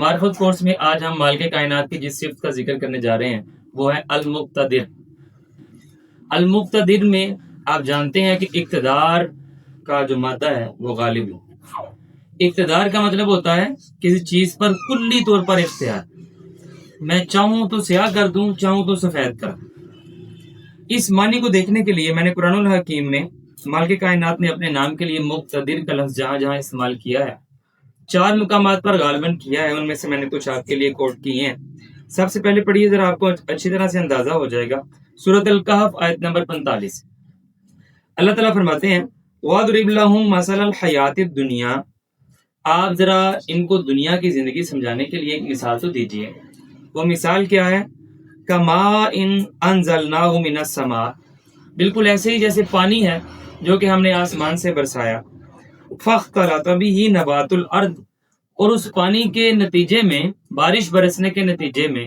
معرفت کورس میں آج ہم مالک کائنات کی جس صفت کا ذکر کرنے جا رہے ہیں وہ ہے المقتدر۔ المقتدر میں آپ جانتے ہیں کہ اقتدار کا جو مادہ ہے وہ غالب ہے۔ اقتدار کا مطلب ہوتا ہے کسی چیز پر کلی طور پر اختیار، میں چاہوں تو سیاہ کر دوں، چاہوں تو سفید کر دوں۔ اس معنی کو دیکھنے کے لیے میں نے قرآن الحکیم میں مالک کائنات نے اپنے نام کے لیے مقتدر کا لفظ جہاں جہاں استعمال کیا ہے 4 مقامات پر غالباً کیا ہے، ان میں سے میں نے کچھ آپ کے لیے کوٹ کیے ہیں۔ سب سے پہلے پڑھیے ذرا، آپ کو اچھی طرح سے اندازہ ہو جائے گا۔ سورۃ الکہف آیت نمبر 45، اللہ تعالیٰ فرماتے ہیں وَاضْرِبْ لَهُم مَثَلَ الْحَيَاةِ الدُّنْيَا، آپ ذرا ان کو دنیا کی زندگی سمجھانے کے لیے ایک مثال تو دیجئے۔ وہ مثال کیا ہے؟ كَمَاءٍ أَنزَلْنَاهُ مِنَ السَّمَاءِ، بالکل ایسے ہی جیسے پانی ہے جو کہ ہم نے آسمان سے برسایا۔ فَاخْتَلَطَ بِهِ نَبَاتُ الْأَرْضِ، اور اس پانی کے نتیجے میں، بارش برسنے کے نتیجے میں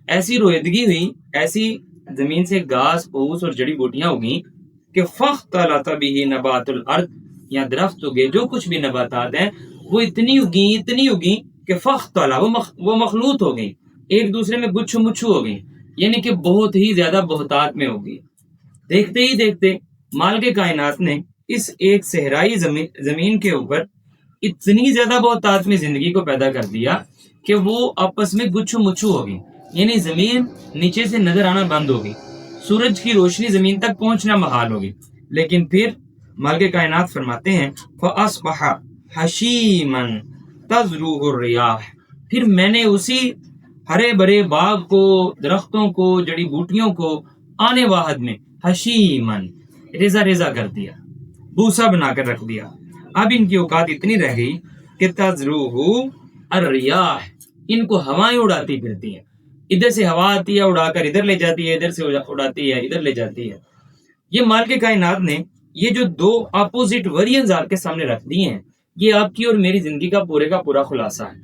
ایسی رویدگی ہوئی، ایسی زمین سے گھاس پھوس اور جڑی بوٹیاں اگیں کہ فَاخْتَلَطَ بِهِ نَبَاتُ الْأَرْضِ، یا درخت اگے، جو کچھ بھی نباتات ہیں وہ اتنی اگیں کہ فَاخْتَلَطَ، وہ مخلوط ہو گئیں، ایک دوسرے میں گچھو مچھو ہو گئیں، یعنی کہ بہت ہی زیادہ بہتات میں ہوگی۔ دیکھتے ہی دیکھتے مالک کائنات نے اس ایک صحرائی زمین کے اوپر اتنی زیادہ بہتات میں زندگی کو پیدا کر دیا کہ وہ آپس میں گچھو مچھو ہو گئی، یعنی زمین نیچے سے نظر آنا بند ہو گئی، سورج کی روشنی زمین تک پہنچنا محال ہو گئی۔ لیکن پھر مالک کائنات فرماتے ہیں فَأَصْبَحَ حَشِيمًا تَذْرُوهُ الرِّيَاحُ، پھر میں نے اسی ہرے بھرے باغ کو، درختوں کو، جڑی بوٹیوں کو آنے واحد میں حشیمن، ریزہ ریزہ کر دیا، بوسا بنا کر رکھ دیا۔ اب ان کی اوقات اتنی رہ گئی کہ تذروہ الریاح، ان کو ہوائیں اڑاتی پھرتی ہیں، ادھر سے ہوا آتی ہے اڑا کر ادھر لے جاتی ہے، ادھر سے اڑاتی ہے ادھر لے جاتی ہے۔ یہ مالک کائنات نے یہ جو 2 اپوزٹ ویرینز آپ کے سامنے رکھ دی ہیں، یہ آپ کی اور میری زندگی کا پورا خلاصہ ہے۔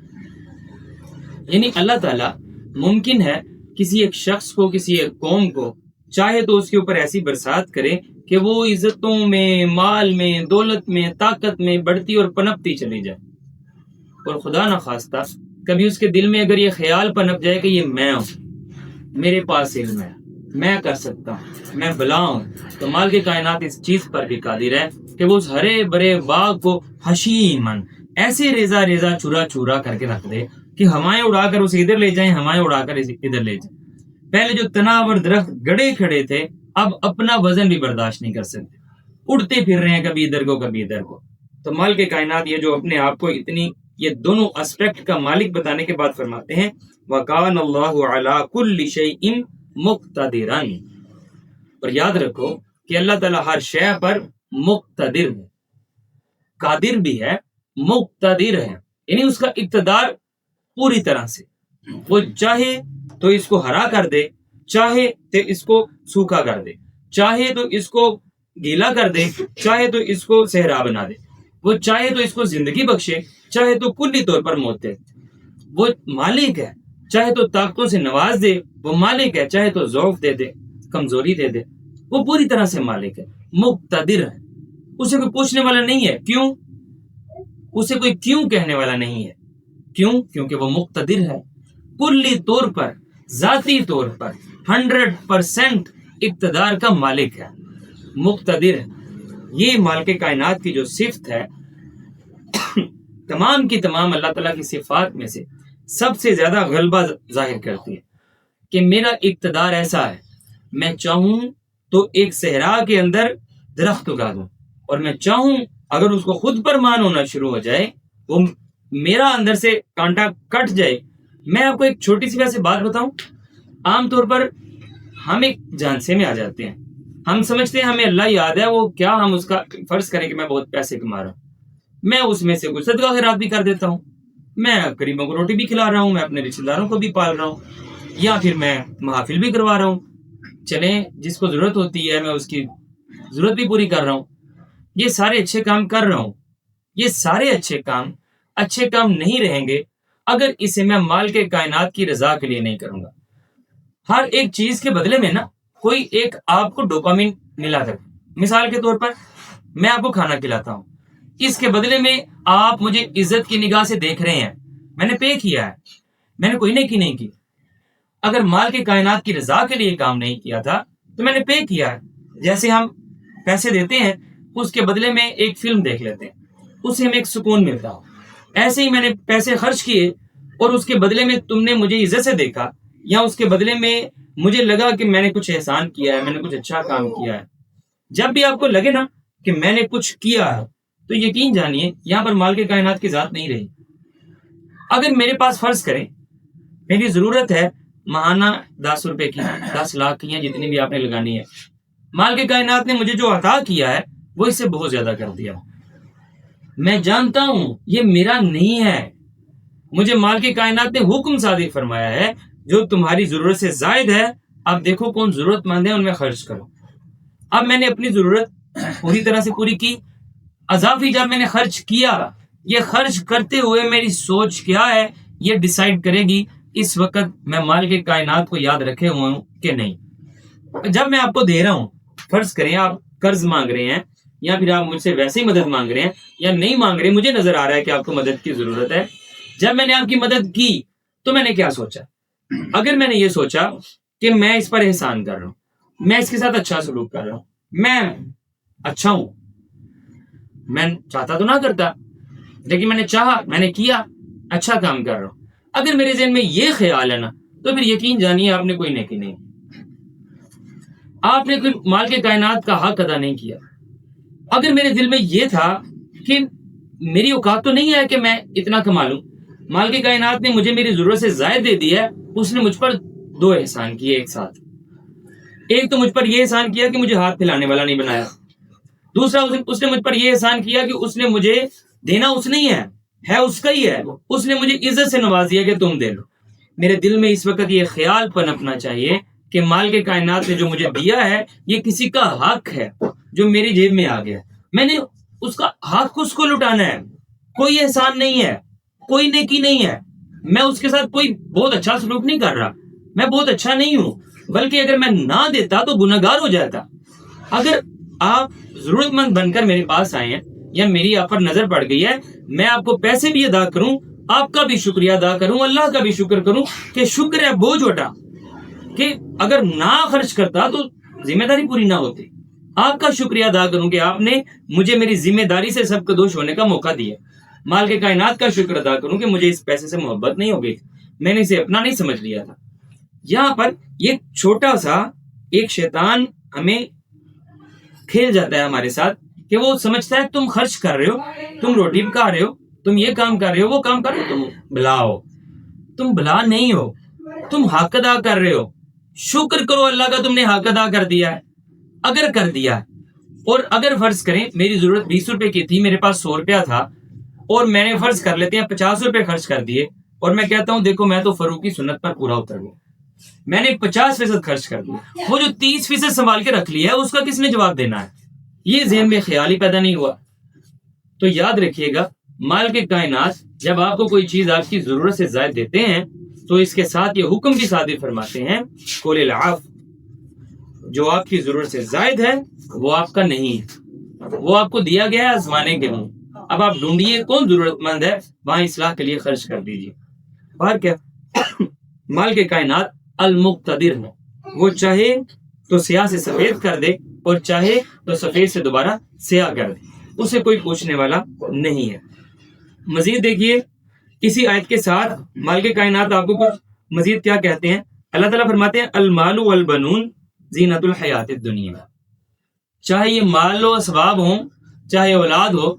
یعنی اللہ تعالیٰ ممکن ہے کسی ایک شخص کو، کسی ایک قوم کو چاہے تو اس کے اوپر ایسی برسات کرے کہ وہ عزتوں میں، مال میں، دولت میں، طاقت میں بڑھتی اور پنپتی چلی جائے، اور خدا نخواستہ کبھی اس کے دل میں اگر یہ خیال پنپ جائے کہ یہ میں ہوں، میرے پاس علم ہے، میں کر سکتا ہوں، میں بلا ہوں، تو مالک کائنات اس چیز پر بھی قادر ہے کہ وہ اس ہرے بھرے باغ کو حشیمن، ایسے ریزہ ریزہ چورا چورا کر کے رکھ دے کہ ہوائیں اڑا کر اسے ادھر لے جائیں، ہوائیں اڑا کر اسے ادھر لے جائیں۔ پہلے جو تناور درخت گڑے کھڑے تھے اب اپنا وزن بھی برداشت نہیں کر سکتے، اڑتے پھر رہے ہیں کبھی ادھر کو کبھی ادھر کو۔ تو مالک کائنات یہ جو اپنے آپ کو اتنی یہ دونوں اسپیکٹ کا مالک بتانے کے بعد فرماتے ہیں وَقَانَ اللَّهُ عَلَىٰ كُلِّ شَيْءٍ مُقْتَدِرًا، اور یاد رکھو کہ اللہ تعالیٰ ہر شے پر مقتدر ہے، قادر بھی ہے، مقتدر ہے، یعنی اس کا اقتدار پوری طرح سے، وہ چاہے تو اس کو ہرا کر دے، چاہے تو اس کو سوکھا کر دے، چاہے تو اس کو گیلا کر دے، چاہے تو اس کو صحرا بنا دے، وہ چاہے تو اس کو زندگی بخشے، چاہے تو کلی طور پر موت دے۔ وہ مالک ہے، چاہے تو طاقتوں سے نواز دے، وہ مالک ہے، چاہے تو ضعف دے دے، کمزوری دے دے، وہ پوری طرح سے مالک ہے، مقتدر ہے۔ اسے کوئی پوچھنے والا نہیں ہے کیوں، اسے کوئی کیوں کہنے والا نہیں ہے، کیوں؟ کیونکہ وہ مقتدر ہے، کلی طور پر، ذاتی طور پر 100% اقتدار کا مالک ہے، مقتدر ہے۔ یہ مالک کائنات کی جو صفت ہے تمام کی تمام اللہ تعالیٰ کی صفات میں سے سب سے زیادہ غلبہ ظاہر کرتی ہے کہ میرا اقتدار ایسا ہے، میں چاہوں تو ایک صحرا کے اندر درخت اگا دوں، اور میں چاہوں اگر اس کو خود پر مان ہونا شروع ہو جائے، وہ میرا اندر سے کانٹا کٹ جائے۔ میں آپ کو ایک چھوٹی سی ویسے بات بتاؤں، عام طور پر ہم ایک جھانسے میں آ جاتے ہیں، ہم سمجھتے ہیں ہمیں اللہ یاد ہے، وہ کیا ہم اس کا فرض کریں کہ میں بہت پیسے کما رہا ہوں، میں اس میں سے کچھ صدقہ خیرات بھی کر دیتا ہوں، میں غریبوں کو روٹی بھی کھلا رہا ہوں، میں اپنے رشتہ داروں کو بھی پال رہا ہوں، یا پھر میں محافل بھی کروا رہا ہوں، چلیں جس کو ضرورت ہوتی ہے میں اس کی ضرورت بھی پوری کر رہا ہوں، یہ سارے اچھے کام کر رہا ہوں۔ یہ سارے اچھے کام نہیں رہیں گے اگر اسے میں مال کے کائنات کی رضا کے لیے نہیں کروں گا۔ ہر ایک چیز کے بدلے میں نا کوئی ایک آپ کو ڈوپامین ملا کر، مثال کے طور پر میں آپ کو کھانا کھلاتا ہوں، اس کے بدلے میں آپ مجھے عزت کی نگاہ سے دیکھ رہے ہیں، میں نے پے کیا ہے، میں نے کوئی نیکی نہیں کی. اگر مال کے کائنات کی رضا کے لیے کام نہیں کیا تھا تو میں نے پے کیا ہے. جیسے ہم پیسے دیتے ہیں اس کے بدلے میں ایک فلم دیکھ لیتے ہیں, اس سے ہمیں ایک سکون ملتا ہو. ایسے ہی میں نے پیسے خرچ کیے اور اس کے بدلے میں تم نے مجھے عزت سے دیکھا, یا اس کے بدلے میں مجھے لگا کہ میں نے کچھ احسان کیا ہے, میں نے کچھ اچھا کام کیا ہے. جب بھی آپ کو لگے نا کہ میں نے کچھ کیا ہے تو یقین جانیے یہاں پر مال کے کائنات کی ذات نہیں رہی. اگر میرے پاس فرض کریں میری ضرورت ہے ماہانہ 10 روپے کی, 10 لاکھ کی, ہیں جتنی بھی آپ نے لگانی ہے, مال کے کائنات نے مجھے جو عطا کیا ہے وہ اس سے بہت زیادہ کر دیا. میں جانتا ہوں یہ میرا نہیں ہے, مجھے مال کے کائنات نے حکم صادر فرمایا ہے جو تمہاری ضرورت سے زائد ہے اب دیکھو کون ضرورت مند ہے ان میں خرچ کرو. اب میں نے اپنی ضرورت پوری طرح سے پوری کی, اضافی جب میں نے خرچ کیا, یہ خرچ کرتے ہوئے میری سوچ کیا ہے یہ ڈیسائیڈ کرے گی اس وقت میں مال کے کائنات کو یاد رکھے ہوئے ہوں کہ نہیں. جب میں آپ کو دے رہا ہوں, فرض کریں آپ قرض مانگ رہے ہیں یا پھر آپ مجھ سے ویسے ہی مدد مانگ رہے ہیں یا نہیں مانگ رہے, مجھے نظر آ رہا ہے کہ آپ کو مدد کی ضرورت ہے. جب میں نے آپ کی مدد کی تو میں نے کیا سوچا؟ اگر میں نے یہ سوچا کہ میں اس پر احسان کر رہا ہوں, میں اس کے ساتھ اچھا سلوک کر رہا ہوں, میں اچھا ہوں, میں چاہتا تو نہ کرتا لیکن میں نے چاہا, میں نے کیا, اچھا کام کر رہا ہوں. اگر میرے ذہن میں یہ خیال ہے نا تو پھر یقین جانیے آپ نے کوئی نیکی نہیں, آپ نے کوئی مال کے کائنات کا حق ادا نہیں کیا. اگر میرے دل میں یہ تھا کہ میری اوقات تو نہیں ہے کہ میں اتنا کما لوں, مال کے کائنات نے مجھے میری ضرورت سے زائد دے دی ہے, اس نے مجھ پر 2 احسان کیے ایک ساتھ. ایک تو مجھ پر یہ احسان کیا کہ مجھے ہاتھ پھیلانے والا نہیں بنایا, دوسرا اس نے مجھ پر یہ احسان کیا کہ اس نے مجھے دینا اس نہیں ہے اس کا ہی ہے, اس نے مجھے عزت سے نواز دیا کہ تم دے لو. میرے دل میں اس وقت یہ خیال پنپنا چاہیے کہ مال کے کائنات نے جو مجھے دیا ہے یہ کسی کا حق ہے جو میری جیب میں آ گیا, میں نے اس کا حق اس کو لٹانا ہے. کوئی احسان نہیں ہے, کوئی نیکی نہیں ہے, میں اس کے ساتھ کوئی بہت اچھا سلوک نہیں کر رہا, میں بہت اچھا نہیں ہوں, بلکہ اگر میں نہ دیتا تو گنہگار ہو جاتا. اگر آپ ضرورت مند بن کر میرے پاس آئے ہیں یا میری آپ پر نظر پڑ گئی ہے, میں آپ کو پیسے بھی ادا کروں, آپ کا بھی شکریہ ادا کروں, اللہ کا بھی شکر کروں کہ شکر ہے بوجھ اٹھا, کہ اگر نہ خرچ کرتا تو ذمہ داری پوری نہ ہوتی. آپ کا شکریہ ادا کروں کہ آپ نے مجھے میری ذمہ داری سے سب کا دوش ہونے کا موقع دیا. مال کے کائنات کا شکر ادا کروں کہ مجھے اس پیسے سے محبت نہیں ہو گئی, میں نے اسے اپنا نہیں سمجھ لیا تھا. یہاں پر یہ چھوٹا سا ایک شیطان ہمیں کھیل جاتا ہے ہمارے ساتھ کہ وہ سمجھتا ہے تم خرچ کر رہے ہو, تم روٹی پکا رہے ہو, تم یہ کام کر رہے ہو, وہ کام کر رہے ہو, تم بلا ہو. تم بلا نہیں ہو, تم حق ادا کر رہے ہو. شکر کرو اللہ کا تم نے حق ادا کر دیا ہے. اگر کر دیا ہے, اور اگر فرض کریں میری ضرورت 20 روپے کی تھی, میرے پاس 100 روپیہ تھا اور میں نے فرض کر لیتے ہیں 50 روپے خرچ کر دیے, اور میں کہتا ہوں دیکھو میں تو فروغ کی سنت پر پورا اتر گیا, میں نے 50% خرچ کر دیا, وہ جو 30% سنبھال کے رکھ لیا ہے اس کا کس نے جواب دینا ہے؟ یہ ذہن میں خیال ہی پیدا نہیں ہوا. تو یاد رکھیے گا مال کے کائنات جب آپ کو کوئی چیز آپ کی ضرورت سے زائد دیتے ہیں تو اس کے ساتھ یہ حکم بھی صادر فرماتے ہیں قول العفو, جو آپ کی ضرورت سے زائد ہے وہ آپ کا نہیں ہے, وہ آپ کو دیا گیا ہے آزمانے کے لیے. اب آپ ڈھونڈیے کون ضرورت مند ہے, وہاں اصلاح کے لیے خرچ کر دیجیے. اور کیا مال کے کائنات المقتدر ہے, وہ چاہے تو سیاہ سے سفید کر دے اور چاہے تو سفید سے دوبارہ سیاہ کر دے, اسے کوئی پوچھنے والا نہیں ہے. مزید دیکھیے اسی آیت کے ساتھ مال کے کائنات آپ کو کچھ مزید کیا کہتے ہیں. اللہ تعالیٰ فرماتے ہیں المال والبنون زینت الحیات الدنیا, چاہے یہ مال و اسباب ہوں چاہے اولاد ہو,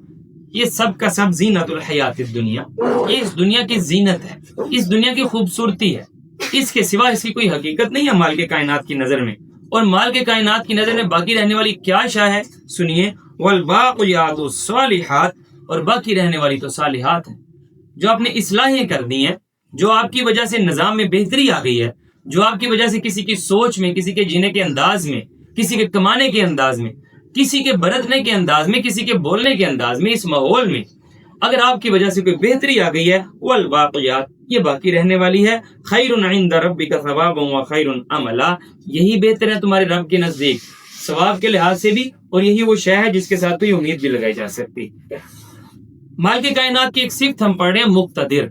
یہ سب کا سب زینت الحیات الدنیا, یہ اس دنیا کی زینت ہے, اس دنیا کی خوبصورتی ہے, اس کے سوا اس کی کوئی حقیقت نہیں ہے مال کے کائنات کی نظر میں. اور مال کے کائنات کی نظر میں باقی رہنے والی کیا شے ہے سنیے, والباقیات الصالحات, اور باقی رہنے والی تو صالحات ہیں جو آپ نے اصلاحیں کر دی ہیں, جو آپ کی وجہ سے نظام میں بہتری آ گئی ہے, جو آپ کی وجہ سے کسی کی سوچ میں, کسی کے جینے کے انداز میں, کسی کے کمانے کے انداز میں, کسی کے برتنے کے انداز میں, کسی کے بولنے کے انداز میں, اس ماحول میں اگر آپ کی وجہ سے کوئی بہتری آ گئی ہے, والباقیات, یہ باقی رہنے والی ہے, خیر عند ربک ثوابا وخیر عملا, یہی بہتر ہے تمہارے رب کے نزدیک ثواب کے لحاظ سے بھی, اور یہی وہ شے ہے جس کے ساتھ کوئی امید بھی لگائی جا سکتی. مال کے کائنات کی ایک صفت ہم پڑھ رہے ہیں مقتدر,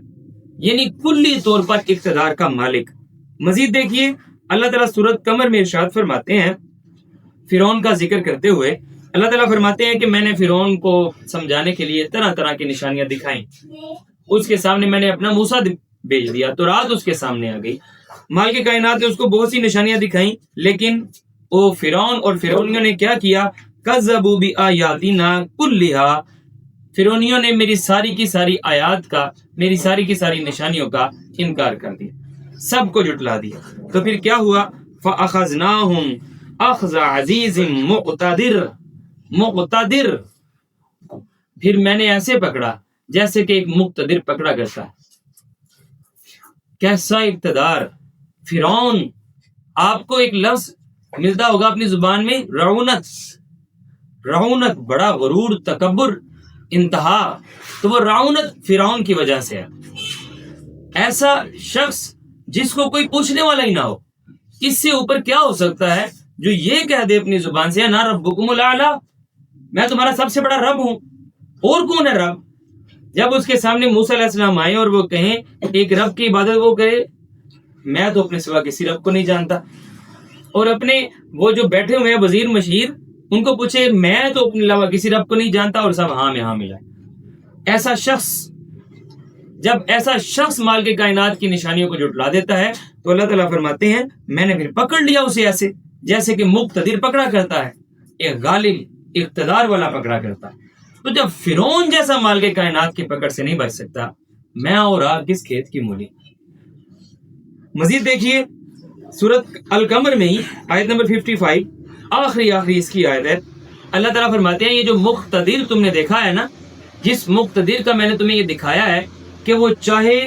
یعنی کلی طور پر اقتدار کا مالک۔ مزید دیکھیے اللہ تعالیٰ سورۃ قمر میں ارشاد فرماتے ہیں فرعون کا ذکر کرتے ہوئے، اللہ تعالیٰ فرماتے ہیں کہ میں نے فرعون کو سمجھانے کے لیے طرح طرح کی نشانیاں دکھائیں، اس کے سامنے میں نے اپنا موسیٰ بھیج دیا تو رات اس کے سامنے آ گئی۔ مالک کائنات نے اس کو بہت سی نشانیاں دکھائیں، لیکن وہ فرعون اور فرعونیوں نے کیا کیا؟ کذبوا بآیاتنا کلھا، فرعونیوں نے میری ساری کی ساری آیات کا، میری ساری کی ساری نشانیوں کا انکار کر دیا، سب کو جھٹلا دیا۔ تو پھر کیا ہوا؟ فَأَخَذْنَاهُمْ أَخْذَ عَزِيزٍ مقتدر، پھر میں نے ایسے پکڑا جیسے کہ ایک مقتدر پکڑا کرتا ہے۔ کیسا اقتدار! فرعون، آپ کو ایک لفظ ملتا ہوگا اپنی زبان میں، رعونت، بڑا غرور، تکبر، انتہا، تو وہ رعونت فرعون کی وجہ سے ہے۔ ایسا شخص جس کو کوئی پوچھنے والا ہی نہ ہو، اس سے اوپر کیا ہو سکتا ہے جو یہ کہہ دے اپنی زبان سے انا ربکم الاعلی، میں تمہارا سب سے بڑا رب ہوں۔ اور کون ہے رب؟ جب اس کے سامنے موسیٰ علیہ السلام آئے اور وہ کہیں ایک رب کی عبادت وہ کرے، میں تو اپنے سوا کسی رب کو نہیں جانتا، اور اپنے وہ جو بیٹھے ہوئے ہیں وزیر مشیر ان کو پوچھے میں تو اپنے علاوہ کسی رب کو نہیں جانتا، اور سب ہاں میں ہاں ملا۔ ایسا شخص، جب ایسا شخص مال کے کائنات کی نشانیوں کو جھٹلا دیتا ہے تو اللہ تعالیٰ فرماتے ہیں میں نے پھر پکڑ لیا اسے ایسے جیسے کہ مقتدر پکڑا کرتا ہے، ایک غالب اقتدار والا پکڑا کرتا ہے۔ تو جب فرعون جیسا مال کے کائنات کی پکڑ سے نہیں بچ سکتا، میں اور آپ کس کھیت کی مولی۔ مزید دیکھیے سورۃ القمر میں ہی آیت نمبر 55، آخری اس کی آیت ہے، اللہ تعالیٰ فرماتے ہیں یہ جو مقتدر تم نے دیکھا ہے نا، جس مقتدر کا میں نے تمہیں یہ دکھایا ہے کہ وہ چاہے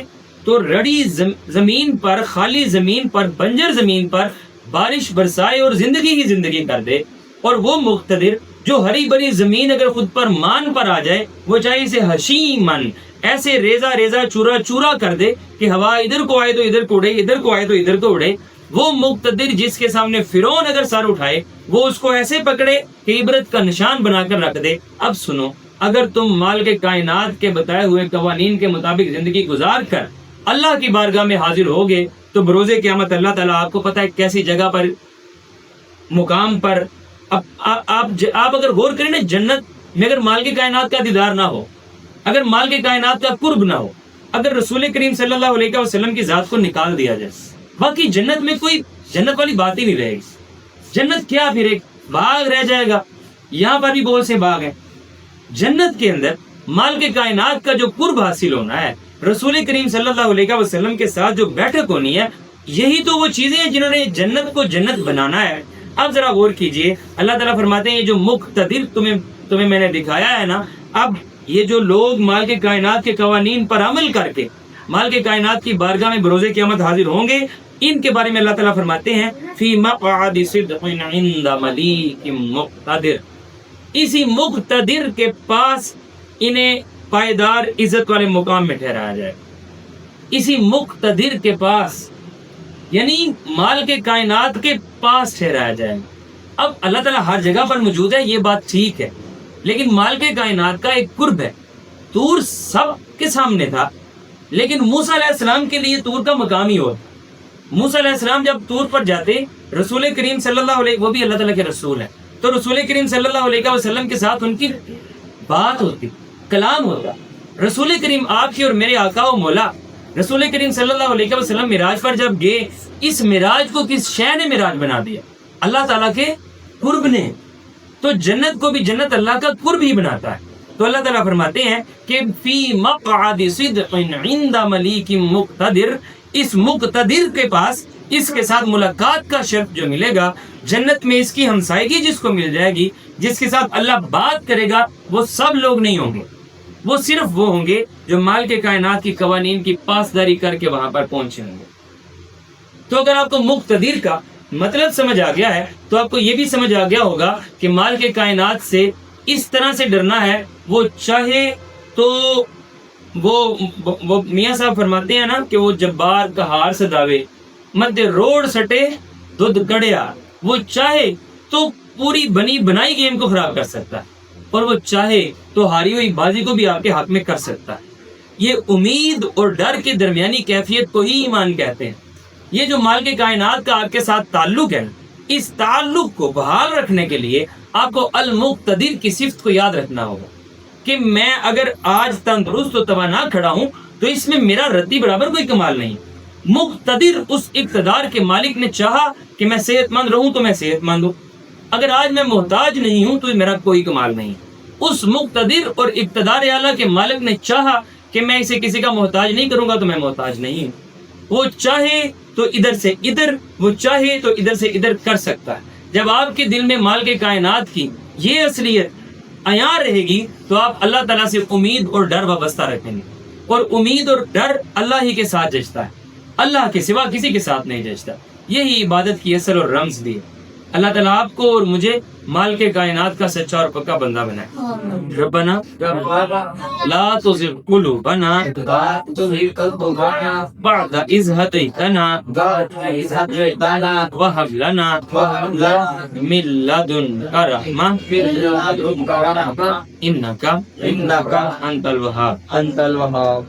تو رڑی زمین پر، خالی زمین پر، بنجر زمین پر بارش برسائے اور زندگی ہی زندگی کر دے، اور وہ مقتدر جو ہری بری زمین اگر خود پر مان پر آ جائے، وہ چاہے اسے حشیمن ایسے ریزہ ریزہ چورا چورا کر دے کہ ہوا ادھر کو آئے تو ادھر کو اڑے، ادھر کو آئے تو ادھر کو اڑے، وہ مقتدر جس کے سامنے فرعون اگر سر اٹھائے وہ اس کو ایسے پکڑے کہ عبرت کا نشان بنا کر رکھ دے۔ اب سنو، اگر تم مال کے کائنات کے بتائے ہوئے قوانین کے مطابق زندگی گزار کر اللہ کی بارگاہ میں حاضر ہوگے تو بروز قیامت اللہ تعالیٰ آپ کو پتہ ہے کیسی جگہ پر، مقام پر، آپ اگر غور کریں نا، جنت میں اگر مال کے کائنات کا دیدار نہ ہو، اگر مال کے کائنات کا قرب نہ ہو، اگر رسول کریم صلی اللہ علیہ وسلم کی ذات کو نکال دیا جائے، باقی جنت میں کوئی جنت والی بات ہی نہیں رہے گی۔ جنت کیا پھر ایک باغ رہ جائے گا، یہاں پر بھی بہت سے باغ ہیں۔ جنت کے اندر مال کے کائنات کا جو قرب حاصل ہونا ہے، رسول کریم صلی اللہ علیہ وسلم کے ساتھ جو بیٹھک ہونی ہے، یہی تو وہ چیزیں ہیں جنہوں نے جنت کو جنت بنانا ہے۔ اب ذرا غور کیجئے، اللہ تعالیٰ فرماتے ہیں یہ جو مقتدر تمہیں میں نے دکھایا ہے نا، اب یہ جو لوگ مال کے کائنات کے قوانین پر عمل کر کے مال کے کائنات کی بارگاہ میں بروز قیامت حاضر ہوں گے، ان کے بارے میں اللہ تعالیٰ فرماتے ہیں فی مقعد صدق عند ملیک مقتدر، اسی مقتدر کے پاس انہیں پائیدار عزت والے مقام میں ٹھہرایا جائے، اسی مقتدر کے پاس، یعنی مال کے کائنات کے پاس ٹھہرایا جائے۔ اب اللہ تعالیٰ ہر جگہ پر موجود ہے، یہ بات ٹھیک ہے، لیکن مال کے کائنات کا ایک قرب ہے۔ طور سب کے سامنے تھا، لیکن موسیٰ علیہ السلام کے لیے طور کا مقام ہی ہوتا۔ موسیٰ علیہ السلام جب طور پر جاتے، رسول کریم صلی اللہ علیہ، وہ بھی اللہ تعالیٰ کے رسول ہیں، تو رسول کریم صلی اللہ علیہ وسلم کے ساتھ ان کی بات ہوتی، کلام ہوتا۔ رسول کریم آپ کی اور میرے آقا و مولا رسول کریم صلی اللہ علیہ وسلم معراج پر جب گئے، اس معراج کو کس شے نے معراج بنا دیا؟ اللہ تعالیٰ کے قرب نے۔ تو جنت کو بھی جنت اللہ کا قرب ہی بناتا ہے۔ تو اللہ تعالیٰ فرماتے ہیں کہ فی مقعد صدق عند ملیک مقتدر، اس مقتدر کے پاس اس کے ساتھ ملاقات کا شرف جو ملے گا، جنت میں اس کی ہمسائیگی جس کو مل جائے گی، جس کے ساتھ اللہ بات کرے گا، وہ سب لوگ نہیں ہوں گے، وہ صرف وہ ہوں گے جو مال کے کائنات کی قوانین کی پاسداری کر کے وہاں پر پہنچے ہوں گے۔ تو اگر آپ کو مقتدر کا مطلب سمجھ آ گیا ہے تو آپ کو یہ بھی سمجھ آ گیا ہوگا کہ مال کے کائنات سے اس طرح سے ڈرنا ہے، وہ چاہے تو وہ میاں صاحب فرماتے ہیں نا کہ وہ جبار کہار سداوے مد روڈ سٹے دودھ کڑیا، وہ چاہے تو پوری بنی بنائی گیم کو خراب کر سکتا ہے، اور وہ چاہے تو ہاری ہوئی بازی کو بھی آپ کے حق میں کر سکتا ہے۔ یہ امید اور ڈر کے درمیانی کیفیت کو ہی ایمان کہتے ہیں. یہ جو مالک کائنات کا آپ کے ساتھ تعلق ہے، اس تعلق کو بحال رکھنے کے لیے آپ کو المقتدر کی صفت کو یاد رکھنا ہوگا کہ میں اگر آج تندرست و توانا کھڑا ہوں تو اس میں میرا رتی برابر کوئی کمال نہیں. مقتدر اس اقتدار کے مالک نے چاہا کہ میں صحت مند رہوں تو میں صحت مند ہوں. اگر آج میں محتاج نہیں ہوں تو میرا کوئی کمال نہیں. اس مقتدر اور اقتدار اعلیٰ کے مالک نے چاہا کہ میں اسے کسی کا محتاج نہیں کروں گا تو میں محتاج نہیں ہوں. وہ چاہے تو ادھر سے ادھر، وہ چاہے تو ادھر سے ادھر کر سکتا ہے. جب آپ کے دل میں مالک کائنات کی یہ اصلیت عیاں رہے گی تو آپ اللہ تعالیٰ سے امید اور ڈر وابستہ رکھیں گے. اور امید اور ڈر اللہ ہی کے ساتھ جچتا ہے، اللہ کے سوا کسی کے ساتھ نہیں جچتا. یہی عبادت کی اصل اور رمز بھی ہے. اللہ تعالیٰ آپ کو اور مجھے مال کے کائنات کا سچا اور پکا بندہ بنائے. ربنا لا تزغ قلوبنا بعد إذ هديتنا وهب لنا من لدنك رحمة إنك أنت الوهاب.